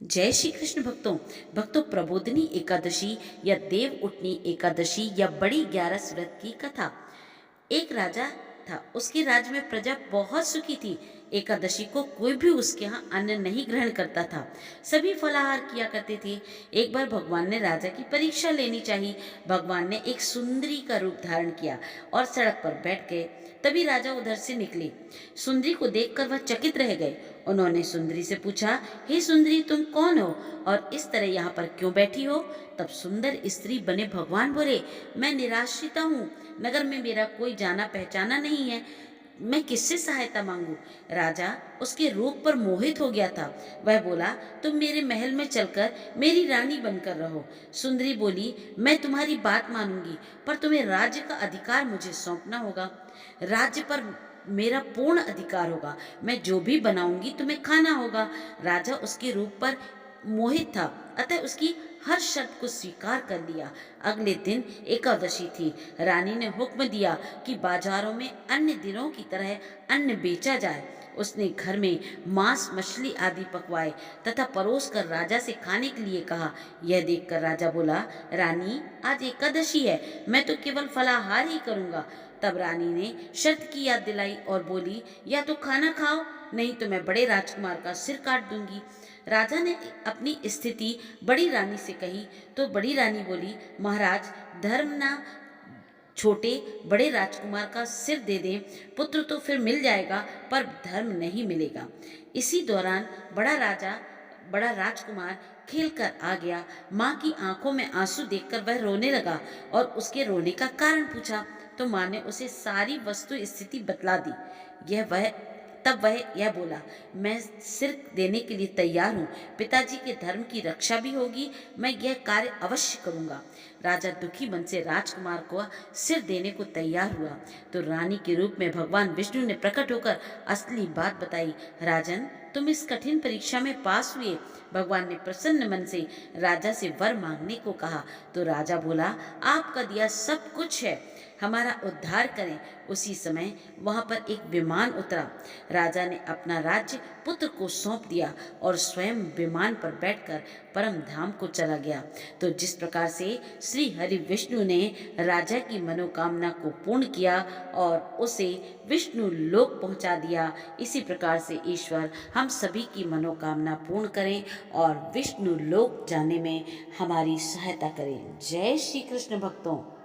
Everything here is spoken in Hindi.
जय श्री कृष्ण भक्तों प्रबोधिनी एकादशी या देव उठनी एकादशी या बड़ी 11 व्रत की कथा। एक राजा था, उसके राज्य में प्रजा बहुत सुखी थी। एकादशी को कोई भी उसके यहाँ अन्न नहीं ग्रहण करता था, सभी फलाहार किया करते थे। एक बार भगवान ने राजा की परीक्षा लेनी चाहिए। भगवान ने एक सुंदरी का रूप धारण किया और सड़क पर बैठ गए। तभी राजा उधर से निकले। सुंदरी को देखकर वह चकित रह गए। उन्होंने सुंदरी से पूछा, हे सुंदरी, तुम कौन हो और इस तरह यहाँ पर क्यों बैठी हो? तब सुंदर स्त्री बने भगवान बोले, मैं निराश्रिता हूँ, नगर में मेरा कोई जाना पहचाना नहीं है, मैं किससे सहायता मांगू? राजा उसके रूप पर मोहित हो गया था। वह बोला, तुम मेरे महल में चलकर मेरी रानी बनकर रहो। सुंदरी बोली, मैं तुम्हारी बात मानूंगी, पर तुम्हें राज्य का अधिकार मुझे सौंपना होगा। राज्य पर मेरा पूर्ण अधिकार होगा, मैं जो भी बनाऊंगी तुम्हें खाना होगा। राजा उसके रूप पर मोहित था, अतः उसकी हर शर्त को स्वीकार कर लिया। अगले दिन एकादशी थी। रानी ने हुक्म दिया कि बाजारों में अन्य दिनों की तरह अन्न बेचा जाए। उसने घर में मांस मछली आदि पकवाए तथा परोस कर राजा से खाने के लिए कहा। यह देखकर राजा बोला, रानी, आज एकादशी है, मैं तो केवल फलाहार ही करूंगा। तब रानी ने शर्त की याद दिलाई और बोली, या तो खाना खाओ, नहीं तो मैं बड़े राजकुमार का सिर काट दूंगी। राजा ने अपनी स्थिति बड़ी रानी से कही तो बड़ी रानी बोली, महाराज, धर्म ना छोटे बड़े राजकुमार का सिर दे दें, पुत्र तो फिर मिल जाएगा पर धर्म नहीं मिलेगा। इसी दौरान बड़ा राजकुमार खेल कर आ गया। माँ की आंखों में आंसू देखकर वह रोने लगा और उसके रोने का कारण पूछा तो माँ ने उसे सारी वस्तु स्थिति बतला दी। तब वह यह बोला, मैं सिर देने के लिए तैयार हूँ, पिताजी के धर्म की रक्षा भी होगी, मैं यह कार्य अवश्य करूँगा। राजा दुखी मन से राजकुमार को सिर देने को तैयार हुआ तो रानी के रूप में भगवान विष्णु ने प्रकट होकर असली बात बताई। राजन, तुम इस कठिन परीक्षा में पास हुए। भगवान ने प्रसन्न मन से राजा से वर मांगने को कहा तो राजा बोला, आपका दिया सब कुछ है, हमारा उद्धार करें। उसी समय वहां पर एक विमान उतरा। राजा ने अपना राज्य पुत्र को सौंप दिया और स्वयं विमान पर बैठकर परम धाम को चला गया। तो जिस प्रकार से श्री हरि विष्णु ने राजा की मनोकामना को पूर्ण किया और उसे विष्णु लोक पहुंचा दिया, इसी प्रकार से ईश्वर हम सभी की मनोकामना पूर्ण करें और विष्णु लोक जाने में हमारी सहायता करें। जय श्री कृष्ण भक्तों।